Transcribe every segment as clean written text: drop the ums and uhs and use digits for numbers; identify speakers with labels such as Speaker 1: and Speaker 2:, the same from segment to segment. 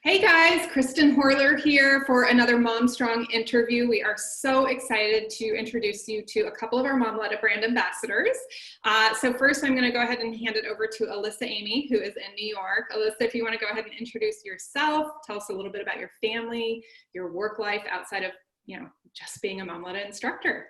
Speaker 1: Hey guys, Kristen Horler here for another Mom Strong interview. We are so excited to introduce you to a couple of our MOMLETA Brand Ambassadors. So first I'm going to go ahead and hand it over to Alyssa Eighmey, who is in New York. Alyssa, if you want to go ahead and introduce yourself, tell us a little bit about your family, your work life outside of, just being a MOMLETA instructor.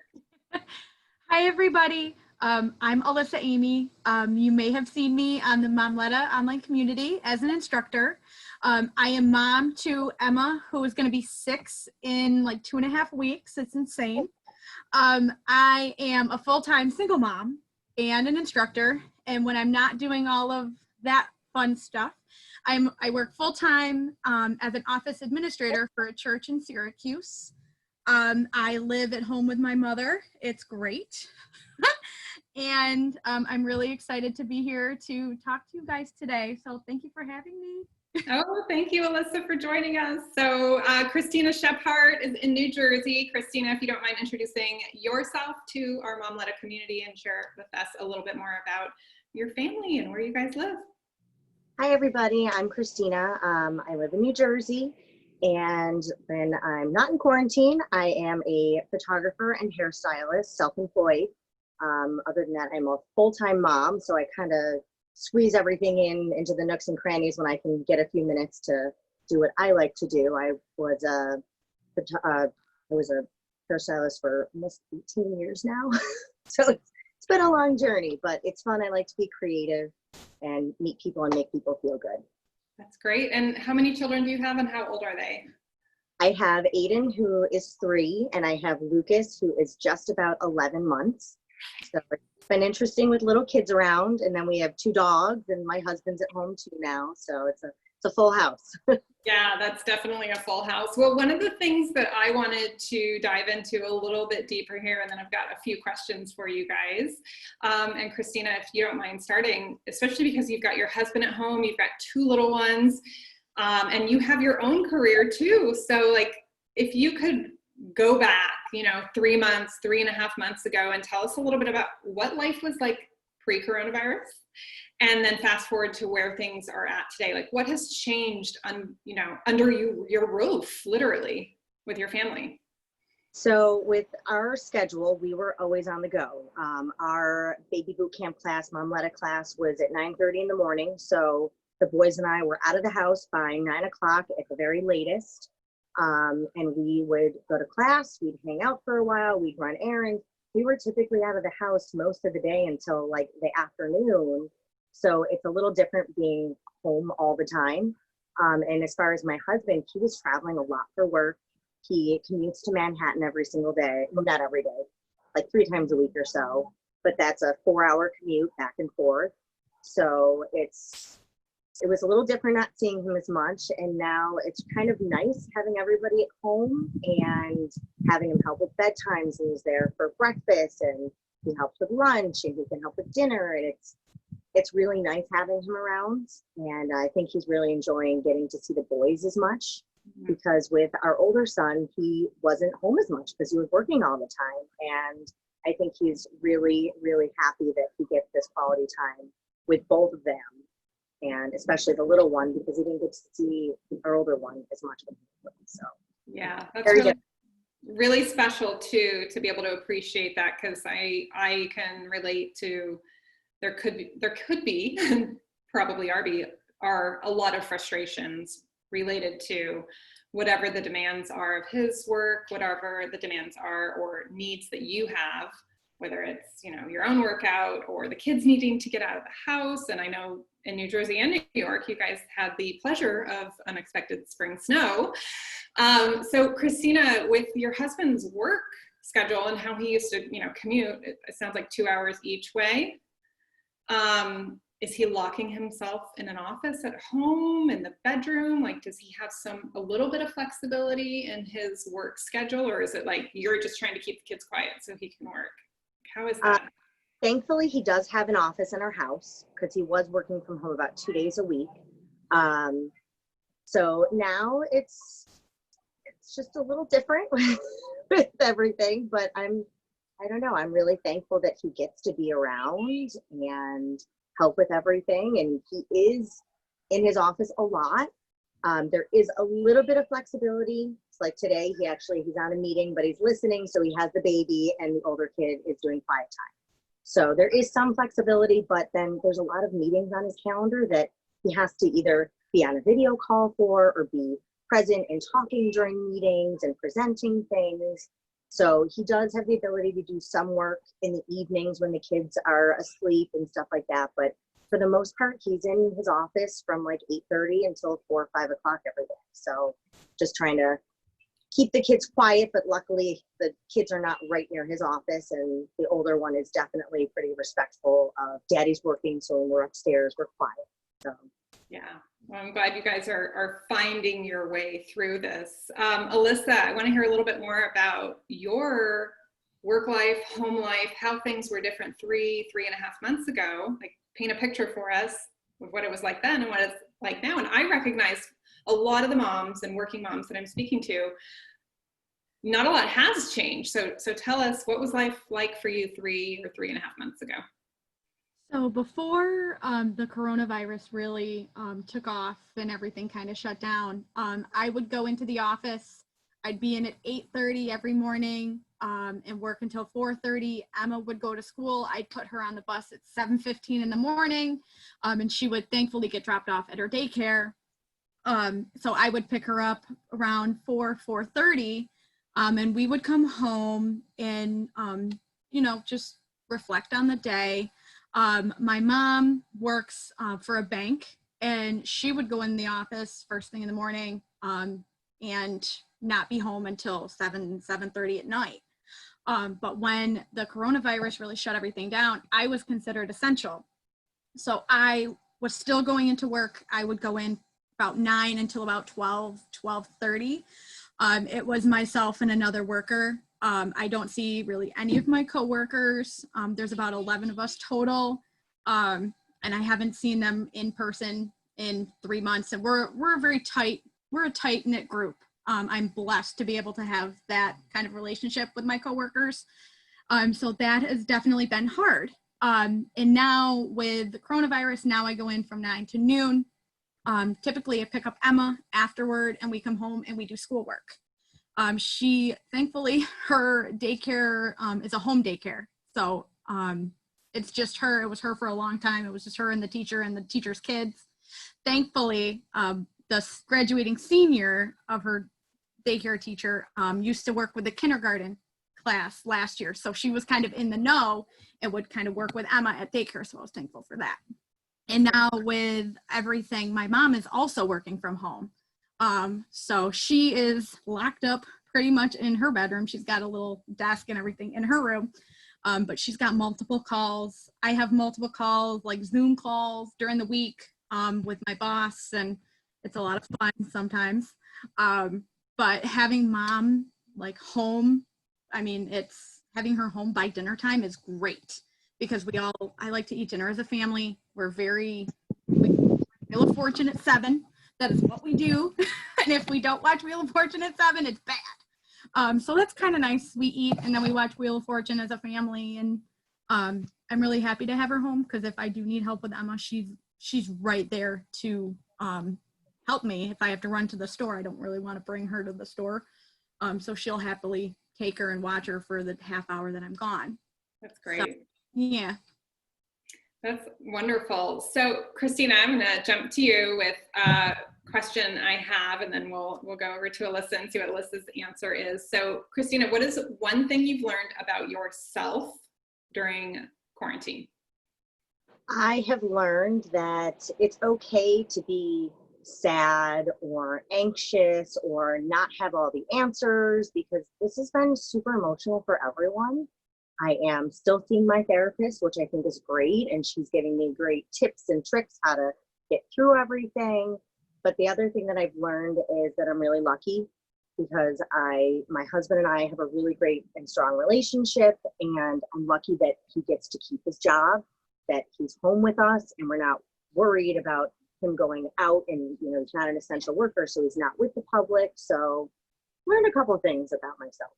Speaker 2: Hi everybody, I'm Alyssa Amy. You may have seen me on the MOMLETA online community as an instructor. I am mom to Emma, who is going to be 6 in like 2.5 weeks. It's insane. I am a full-time single mom and an instructor. And when I'm not doing all of that fun stuff, I work full-time as an office administrator for a church in Syracuse. I live at home with my mother. It's great. And I'm really excited to be here to talk to you guys today. So thank you for having me.
Speaker 1: Oh, thank you, Alyssa, for joining us. So Christina Schepart is in New Jersey. Christina, if you don't mind introducing yourself to our MOMLETA community and share with us a little bit more about your family and where you guys live.
Speaker 3: Hi, everybody. I'm Christina. I live in New Jersey. And when I'm not in quarantine, I am a photographer and hairstylist, self-employed. Other than that, I'm a full-time mom, so I kind of squeeze everything into the nooks and crannies when I can get a few minutes to do what I like to do. I was a hairstylist for almost 18 years now, so it's been a long journey, but it's fun. I like to be creative and meet people and make people feel good.
Speaker 1: That's great. And how many children do you have and how old are they?
Speaker 3: I have Aiden, who is 3, and I have Lucas, who is just about 11 months. So it's been interesting with little kids around, and then we have 2 dogs, and my husband's at home too now. So it's a full house.
Speaker 1: Yeah, that's definitely a full house. Well, one of the things that I wanted to dive into a little bit deeper here, and then I've got a few questions for you guys. And Christina, if you don't mind starting, especially because you've got your husband at home, you've got 2 little ones, and you have your own career too. So like, if you could go back, 3.5 months ago and tell us a little bit about what life was like pre-coronavirus, and then fast forward to where things are at today. Like, what has changed under your roof, literally, with your family?
Speaker 3: So with our schedule, we were always on the go. Our baby boot camp class, MOMLETA class, was at 9:30 in the morning. So the boys and I were out of the house by 9 o'clock at the very latest. And we would go to class, we'd hang out for a while, we'd run errands. We were typically out of the house most of the day until like the afternoon. So it's a little different being home all the time. And as far as my husband, he was traveling a lot for work. He commutes to Manhattan every single day. Well, not every day, like 3 times a week or so. But that's a 4-hour commute back and forth. So it was a little different not seeing him as much. And now it's kind of nice having everybody at home and having him help with bedtimes. And he's there for breakfast and he helps with lunch and he can help with dinner. And it's really nice having him around. And I think he's really enjoying getting to see the boys as much, because with our older son, he wasn't home as much because he was working all the time. And I think he's really, really happy that he gets this quality time with both of them. And especially the little one, because he didn't get to see our older one as much. So
Speaker 1: yeah, that's really special too, to be able to appreciate that, because I can relate to there could be and probably are a lot of frustrations related to whatever the demands are of his work, whatever the demands are or needs that you have, whether it's your own workout or the kids needing to get out of the house. And I know in New Jersey and New York, you guys had the pleasure of unexpected spring snow. So Christina, with your husband's work schedule and how he used to commute, it sounds like 2 hours each way. Is he locking himself in an office at home, in the bedroom? Like, does he have a little bit of flexibility in his work schedule, or is it like you're just trying to keep the kids quiet so he can work? How is that?
Speaker 3: Thankfully, he does have an office in our house because he was working from home about 2 days a week. So now it's just a little different with everything, but I don't know, I'm really thankful that he gets to be around and help with everything. And he is in his office a lot. There is a little bit of flexibility. It's like today, he's on a meeting, but he's listening. So he has the baby and the older kid is doing quiet time. So there is some flexibility, but then there's a lot of meetings on his calendar that he has to either be on a video call for or be present and talking during meetings and presenting things. So he does have the ability to do some work in the evenings when the kids are asleep and stuff like that. But for the most part, he's in his office from like 8:30 until 4 or 5 o'clock every day. So just trying to keep the kids quiet, but luckily the kids are not right near his office, and the older one is definitely pretty respectful of daddy's working, so when we're upstairs, we're quiet. So
Speaker 1: yeah, well, I'm glad you guys are finding your way through this. Alyssa, I want to hear a little bit more about your work life, home life, how things were different 3.5 months ago. Like, paint a picture for us of what it was like then and what it's like now. And I recognize a lot of the moms and working moms that I'm speaking to, not a lot has changed. So tell us, what was life like for you 3.5 months ago?
Speaker 2: So before the coronavirus really took off and everything kind of shut down, I would go into the office. I'd be in at 8:30 every morning and work until 4:30. Emma would go to school. I'd put her on the bus at 7:15 in the morning, and she would thankfully get dropped off at her daycare. So I would pick her up around 4:30, and we would come home and, just reflect on the day. My mom works for a bank, and she would go in the office first thing in the morning and not be home until 7:30 at night. But when the coronavirus really shut everything down, I was considered essential. So I was still going into work. I would go in about 9 until about 12:30. It was myself and another worker. I don't see really any of my coworkers. There's about 11 of us total. And I haven't seen them in person in 3 months. And we're a tight knit group. I'm blessed to be able to have that kind of relationship with my coworkers. So that has definitely been hard. And now with the coronavirus, now I go in from 9 to noon. Typically I pick up Emma afterward and we come home and we do schoolwork. Thankfully, her daycare is a home daycare. So it's just her. It was her for a long time. It was just her and the teacher's kids. Thankfully, the graduating senior of her daycare teacher used to work with the kindergarten class last year. So she was kind of in the know and would kind of work with Emma at daycare. So I was thankful for that. And now with everything, my mom is also working from home. So she is locked up pretty much in her bedroom. She's got a little desk and everything in her room. But she's got multiple calls. I have multiple calls, like Zoom calls during the week with my boss, and it's a lot of fun sometimes. But having mom like home, having her home by dinner time is great because I like to eat dinner as a family. We Wheel of Fortune at 7. That is what we do. And if we don't watch Wheel of Fortune at 7, it's bad. So that's kind of nice. We eat and then we watch Wheel of Fortune as a family. And I'm really happy to have her home because if I do need help with Emma, she's right there to help me. If I have to run to the store, I don't really want to bring her to the store. So she'll happily take her and watch her for the half hour that I'm gone.
Speaker 1: That's great.
Speaker 2: So, yeah.
Speaker 1: That's wonderful. So Christina, I'm going to jump to you with a question I have, and then we'll go over to Alyssa and see what Alyssa's answer is. So Christina, what is one thing you've learned about yourself during quarantine?
Speaker 3: I have learned that it's okay to be sad or anxious or not have all the answers because this has been super emotional for everyone. I am still seeing my therapist, which I think is great, and she's giving me great tips and tricks how to get through everything. But the other thing that I've learned is that I'm really lucky because my husband and I have a really great and strong relationship, and I'm lucky that he gets to keep his job, that he's home with us, and we're not worried about him going out, and he's not an essential worker, so he's not with the public. So learned a couple of things about myself.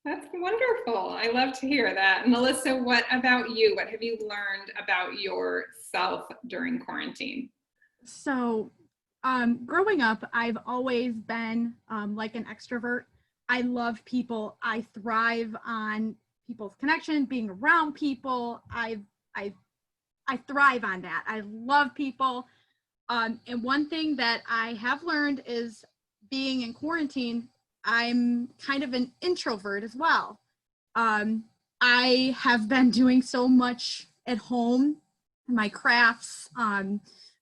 Speaker 1: That's wonderful. I love to hear that. And Alyssa, what about you? What have you learned about yourself during quarantine?
Speaker 2: So Growing up, I've always been like an extrovert. I love people. I thrive on people's connection, being around people. I thrive on that. I love people. And one thing that I have learned is being in quarantine, I'm kind of an introvert as well. I have been doing so much at home, my crafts,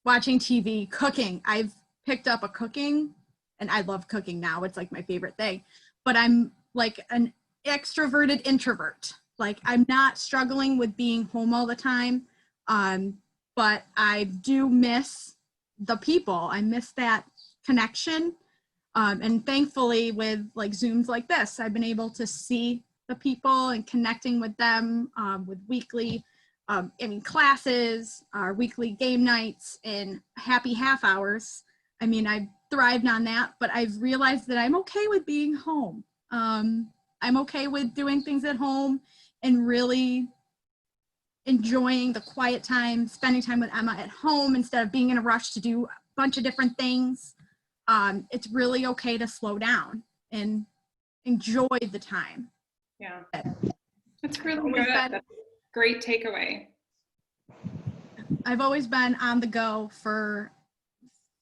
Speaker 2: watching TV, cooking. I've picked up a cooking, and I love cooking now. It's like my favorite thing. But I'm like an extroverted introvert. Like I'm not struggling with being home all the time. But I do miss the people. I miss that connection. And thankfully with like Zooms like this, I've been able to see the people and connecting with them with weekly, classes, our weekly game nights and happy half hours. I mean, I've thrived on that, but I've realized that I'm okay with being home. I'm okay with doing things at home and really enjoying the quiet time, spending time with Emma at home instead of being in a rush to do a bunch of different things. It's really okay to slow down and enjoy the time.
Speaker 1: Yeah, that's really good. That's a great takeaway.
Speaker 2: I've always been on the go for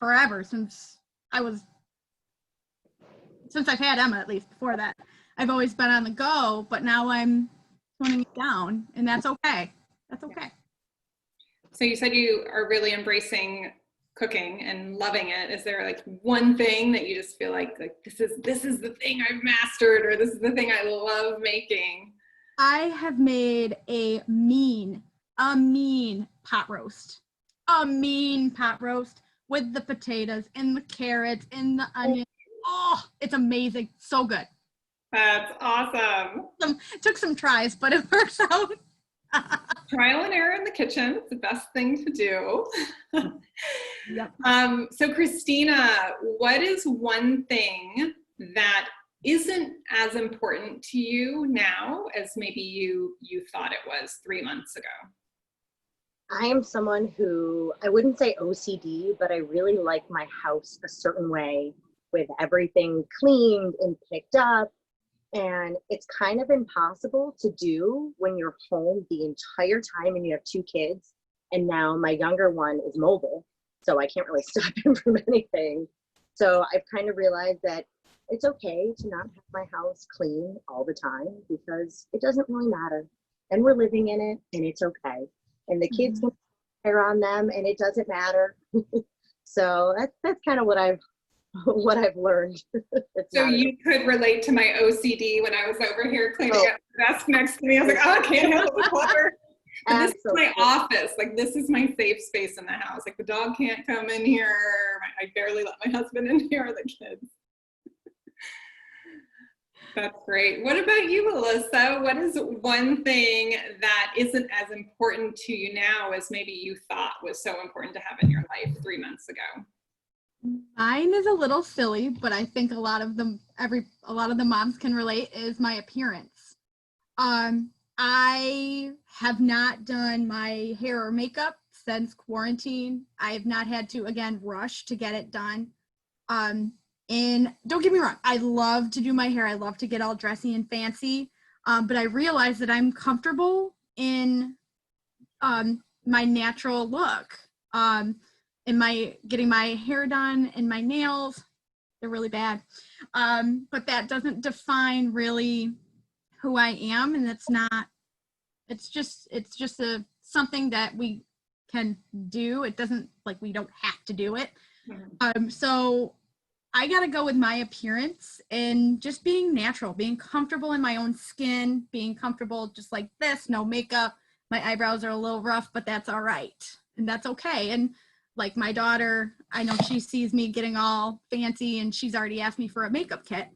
Speaker 2: forever since I've had Emma, at least before that. I've always been on the go, but now I'm toning it down, and that's okay. That's okay.
Speaker 1: So you said you are really embracing cooking and loving it. Is there like one thing that you just feel like this is the thing I've mastered, or this is the thing I love making?
Speaker 2: I have made a mean pot roast. A mean pot roast with the potatoes and the carrots and the onions. Oh, it's amazing. So good.
Speaker 1: That's awesome.
Speaker 2: It took some tries, but it works out.
Speaker 1: Trial and error in the kitchen. It's the best thing to do.
Speaker 2: Yep.
Speaker 1: So Christina, what is one thing that isn't as important to you now as maybe you thought it was 3 months ago?
Speaker 3: I am someone who, I wouldn't say OCD, but I really like my house a certain way with everything cleaned and picked up. And it's kind of impossible to do when you're home the entire time and you have 2 kids. And now my younger one is mobile, so I can't really stop him from anything. So I've kind of realized that it's okay to not have my house clean all the time because it doesn't really matter. And we're living in it and it's okay. And the kids can care on them and it doesn't matter. So that's kind of what I've learned.
Speaker 1: So you could relate to my OCD when I was over here cleaning up the desk next to me. I was like, oh, I can't handle the clutter. This is my office. Like, this is my safe space in the house. Like, the dog can't come in here. I barely let my husband in here or the kids. That's great. What about you, Alyssa? What is one thing that isn't as important to you now as maybe you thought was so important to have in your life 3 months ago?
Speaker 2: Mine is a little silly, but I think a lot of the moms can relate, is my appearance. I have not done my hair or makeup since quarantine. I have not had to, again, rush to get it done. And don't get me wrong, I love to do my hair. I love to get all dressy and fancy. But I realize that I'm comfortable in my natural look. Getting my hair done and my nails, they're really bad. But that doesn't define really who I am, and it's just something that we can do. It doesn't, like, we don't have to do it. So I gotta go with my appearance and just being natural, being comfortable in my own skin, being comfortable just like this, no makeup. My eyebrows are a little rough, but that's all right. And that's okay. And like my daughter, I know she sees me getting all fancy and she's already asked me for a makeup kit,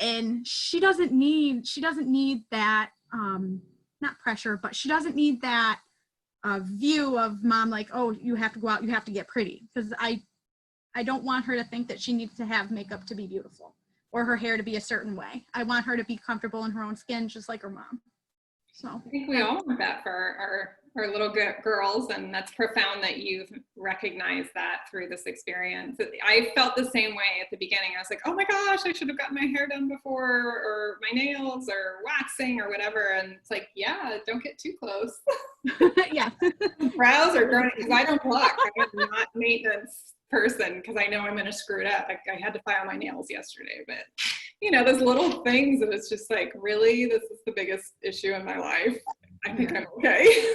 Speaker 2: and she doesn't need that, not pressure, but she doesn't need that view of mom, like, oh, you have to go out, you have to get pretty. Because I don't want her to think that she needs to have makeup to be beautiful or her hair to be a certain way. I want her to be comfortable in her own skin, just like her mom. So
Speaker 1: I think we all want that for our little girls, and that's profound that you've recognized that through this experience. I felt the same way at the beginning. I was like, oh my gosh, I should have gotten my hair done before, or my nails, or waxing, or whatever. And it's like, yeah, don't get too close.
Speaker 2: Yeah.
Speaker 1: Brows are growing, because I don't pluck. I'm not a maintenance person, because I know I'm going to screw it up. I had to file my nails yesterday, but you know, those little things, and it's just like, really, this is the biggest issue in my life. I think I'm okay.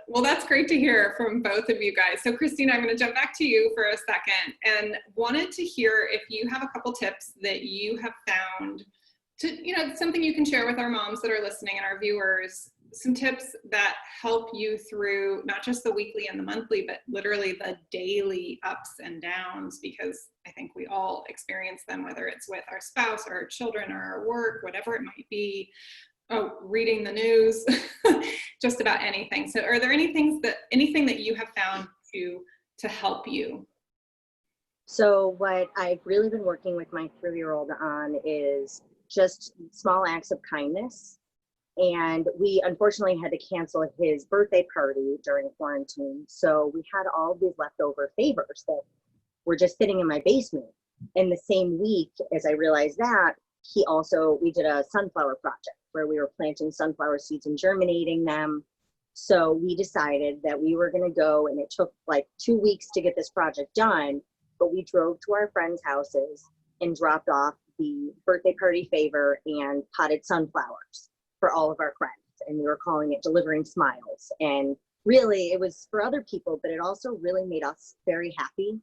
Speaker 1: Well, that's great to hear from both of you guys. So Christina, I'm going to jump back to you for a second, and wanted to hear if you have a couple tips that you have found to, you know, something you can share with our moms that are listening and our viewers, some tips that help you through not just the weekly and the monthly, but literally the daily ups and downs, because I think we all experience them, whether it's with our spouse or our children or our work, whatever it might be. Oh, reading the news, just about anything. So are there anything that you have found to help you?
Speaker 3: So what I've really been working with my 3-year-old on is just small acts of kindness. And we unfortunately had to cancel his birthday party during quarantine. So we had all these leftover favors that were just sitting in my basement. In the same week as I realized that, we did a sunflower project where we were planting sunflower seeds and germinating them. So we decided that we were going to go, and it took like 2 weeks to get this project done, but we drove to our friends' houses and dropped off the birthday party favor and potted sunflowers for all of our friends. And we were calling it Delivering Smiles. And really it was for other people, but it also really made us very happy.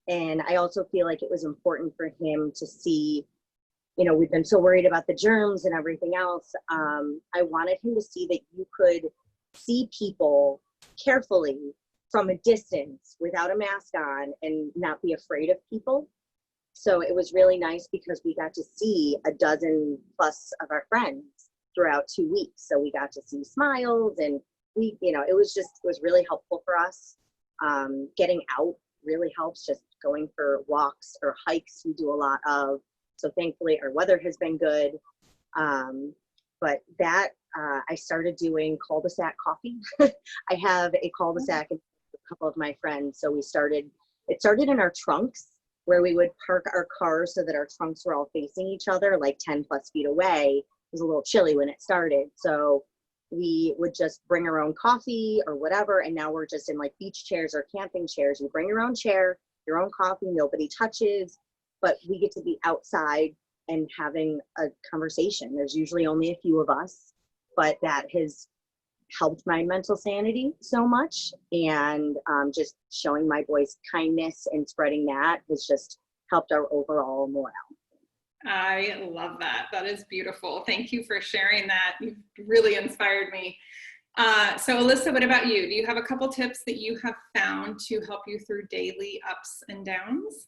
Speaker 3: And I also feel like it was important for him to see, you know, we've been so worried about the germs and everything else. I wanted him to see that you could see people carefully from a distance without a mask on and not be afraid of people. So it was really nice because we got to see a dozen plus of our friends throughout 2 weeks. So we got to see smiles, and we, you know, it was really helpful for us. Getting out really helps, just going for walks or hikes we do a lot of. So thankfully our weather has been good. But that, I started doing cul-de-sac coffee. I have a cul-de-sac in a couple of my friends. So it started in our trunks, where we would park our cars so that our trunks were all facing each other, like 10 plus feet away. It was a little chilly when it started. So we would just bring our own coffee or whatever. And now we're just in like beach chairs or camping chairs. You bring your own chair, your own coffee, nobody touches, but we get to be outside and having a conversation. There's usually only a few of us, but that has helped my mental sanity so much. And just showing my boys kindness and spreading that has just helped our overall morale.
Speaker 1: I love that. That is beautiful. Thank you for sharing that. You've really inspired me. So Alyssa, what about you? Do you have a couple tips that you have found to help you through daily ups and downs?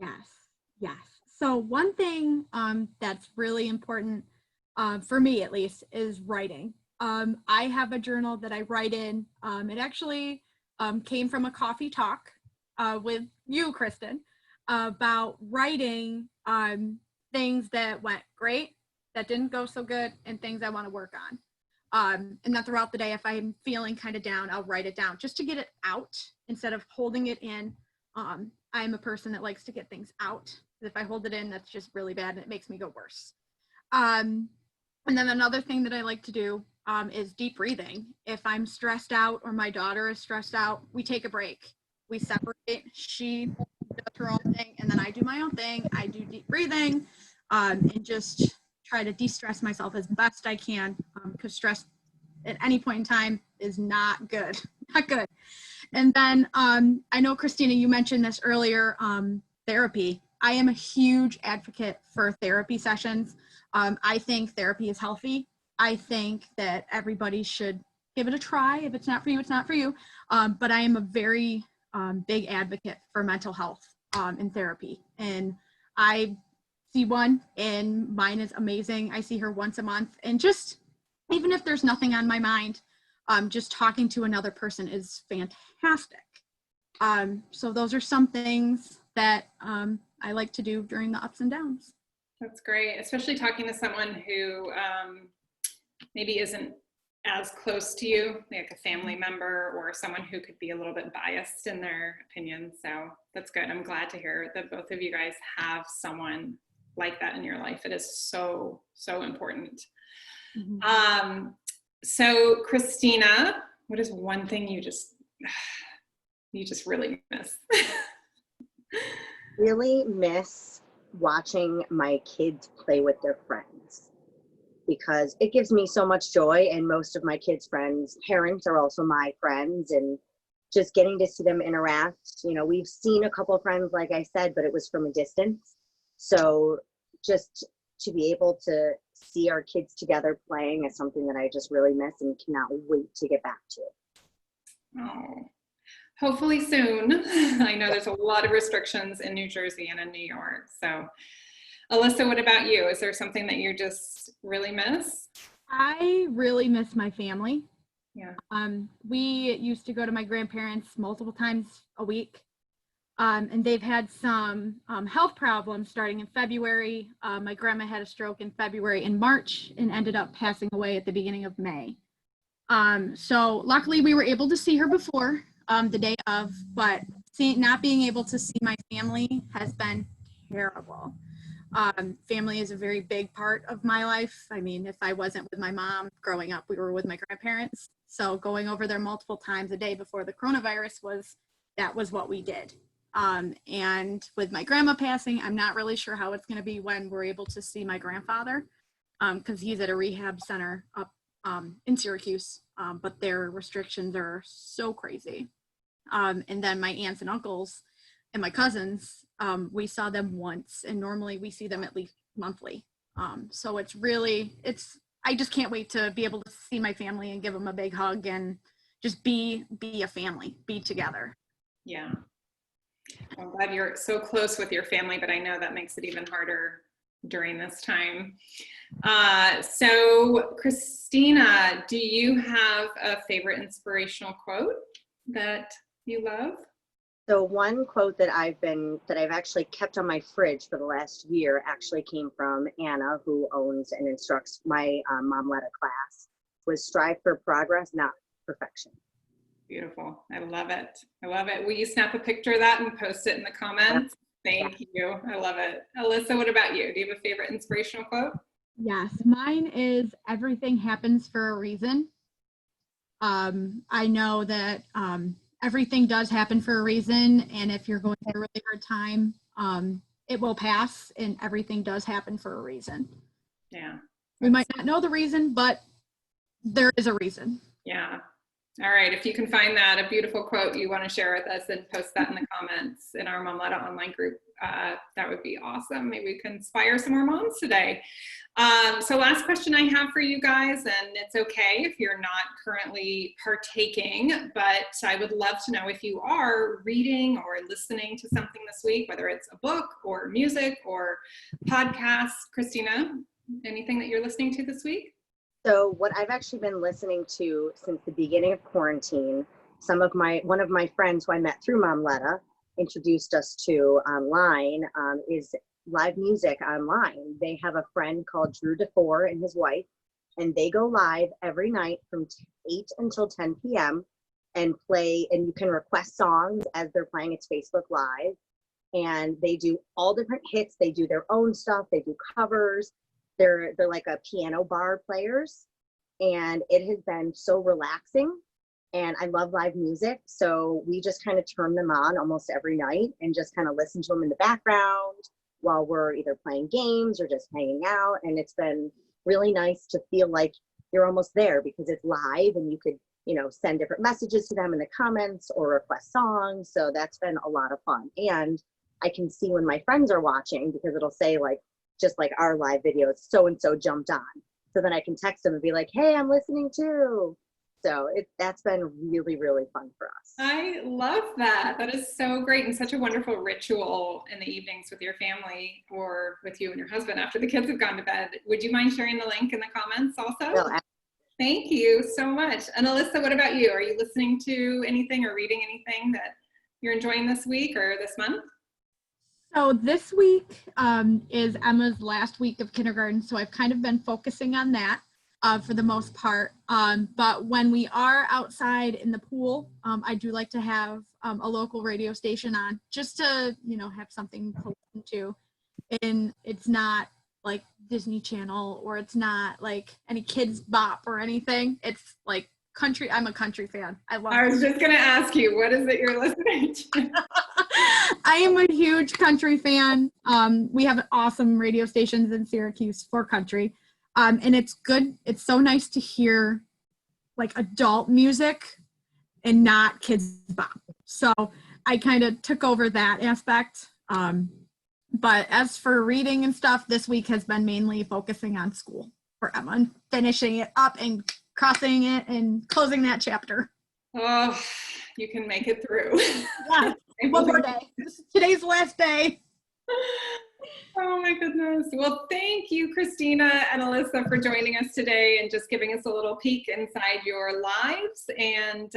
Speaker 2: Yes. So one thing that's really important for me, at least, is writing. I have a journal that I write in. It actually came from a coffee talk with you, Kristen, about writing things that went great, that didn't go so good, and things I want to work on. And then throughout the day, if I'm feeling kind of down, I'll write it down just to get it out instead of holding it in. I'm a person that likes to get things out. If I hold it in, that's just really bad, and it makes me go worse. And then another thing that I like to do is deep breathing. If I'm stressed out or my daughter is stressed out, we take a break. We separate. She does her own thing, and then I do my own thing. I do deep breathing and just try to de-stress myself as best I can, because stress at any point in time is not good. Not good. And then I know, Christina, you mentioned this earlier, therapy. I am a huge advocate for therapy sessions. I think therapy is healthy. I think that everybody should give it a try. If it's not for you, it's not for you. But I am a very big advocate for mental health in therapy. And I see one, and mine is amazing. I see her once a month. And just, even if there's nothing on my mind, just talking to another person is fantastic. So those are some things that I like to do during the ups and downs.
Speaker 1: That's great, especially talking to someone who maybe isn't as close to you, like a family member or someone who could be a little bit biased in their opinion. So that's good. I'm glad to hear that both of you guys have someone like that in your life. It is so, so important. So Christina, what is one thing you just really miss?
Speaker 3: Really miss watching my kids play with their friends, because it gives me so much joy, and most of my kids' friends' parents are also my friends, and just getting to see them interact. You know, we've seen a couple of friends, like I said, but it was from a distance. So just to be able to see our kids together playing is something that I just really miss and cannot wait to get back to.
Speaker 1: Oh, hopefully soon. I know there's a lot of restrictions in New Jersey and in New York. So Alyssa, what about you? Is there something that you just really miss?
Speaker 2: I really miss my family.
Speaker 1: Yeah.
Speaker 2: We used to go to my grandparents multiple times a week, and they've had some health problems starting in February. My grandma had a stroke in February and March and ended up passing away at the beginning of May. So luckily we were able to see her before the day of, but not being able to see my family has been terrible. Family is a very big part of my life. I mean, if I wasn't with my mom growing up, we were with my grandparents. So going over there multiple times a day before the coronavirus was what we did. And with my grandma passing, I'm not really sure how it's going to be when we're able to see my grandfather, because he's at a rehab center up in Syracuse, but their restrictions are so crazy. And then my aunts and uncles and my cousins, we saw them once, and normally we see them at least monthly. So I just can't wait to be able to see my family and give them a big hug and just be a family, be together.
Speaker 1: Yeah. I'm glad you're so close with your family, but I know that makes it even harder during this time. So Christina, do you have a favorite inspirational quote that you love?
Speaker 3: So one quote that I've actually kept on my fridge for the last year actually came from Anna, who owns and instructs my MOMLETA class, was strive for progress, not perfection.
Speaker 1: Beautiful. I love it. I love it. Will you snap a picture of that and post it in the comments? Thank you. I love it. Alyssa, what about you? Do you have a favorite inspirational quote?
Speaker 2: Yes, mine is everything happens for a reason. I know that everything does happen for a reason, and if you're going through a really hard time, it will pass, and everything does happen for a reason.
Speaker 1: Yeah.
Speaker 2: We might not know the reason, but there is a reason.
Speaker 1: Yeah. All right. If you can find that, a beautiful quote you want to share with us, and post that in the comments in our MOMLETA online group, that would be awesome. Maybe we can inspire some more moms today. So last question I have for you guys, and it's okay if you're not currently partaking, but I would love to know if you are reading or listening to something this week, whether it's a book or music or podcast. Christina, anything that you're listening to this week?
Speaker 3: So what I've actually been listening to since the beginning of quarantine, one of my friends who I met through MOMLETA introduced us to online, is live music online. They have a friend called Drew DeFore and his wife, and they go live every night from 8 until 10 p.m. and play, and you can request songs as they're playing. It's Facebook Live, and they do all different hits. They do their own stuff. They do covers. They're like a piano bar players, and it has been so relaxing, and I love live music. So we just kind of turn them on almost every night and just kind of listen to them in the background while we're either playing games or just hanging out. And it's been really nice to feel like you're almost there because it's live, and you could, send different messages to them in the comments or request songs. So that's been a lot of fun. And I can see when my friends are watching, because it'll say just like our live videos, so-and-so jumped on. So then I can text them and be like, hey, I'm listening too. So that's been really, really fun for us.
Speaker 1: I love that. That is so great, and such a wonderful ritual in the evenings with your family or with you and your husband after the kids have gone to bed. Would you mind sharing the link in the comments also?
Speaker 3: Well,
Speaker 1: thank you so much. And Alyssa, what about you? Are you listening to anything or reading anything that you're enjoying this week or this month?
Speaker 2: So this week is Emma's last week of kindergarten, so I've kind of been focusing on that. for the most part. But when we are outside in the pool, I do like to have a local radio station on just to, have something to listen to. And it's not like Disney Channel, or it's not like any Kids Bop or anything. It's like country. I'm a country fan. I
Speaker 1: was just going to ask you, what is it you're listening to?
Speaker 2: I am a huge country fan. We have awesome radio stations in Syracuse for country. And it's good. It's so nice to hear like adult music and not Kids Bop. So I kind of took over that aspect. But as for reading and stuff, this week has been mainly focusing on school for Emma and finishing it up and crossing it and closing that chapter.
Speaker 1: Oh, you can make it through.
Speaker 2: Yeah, one more day. Today's the last day.
Speaker 1: Oh my goodness. Well, thank you, Christina and Alyssa, for joining us today and just giving us a little peek inside your lives. And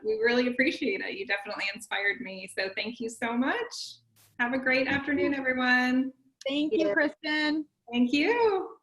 Speaker 1: we really appreciate it. You definitely inspired me. So thank you so much. Have a great afternoon, everyone.
Speaker 2: Thank you, Kristen.
Speaker 1: Thank you.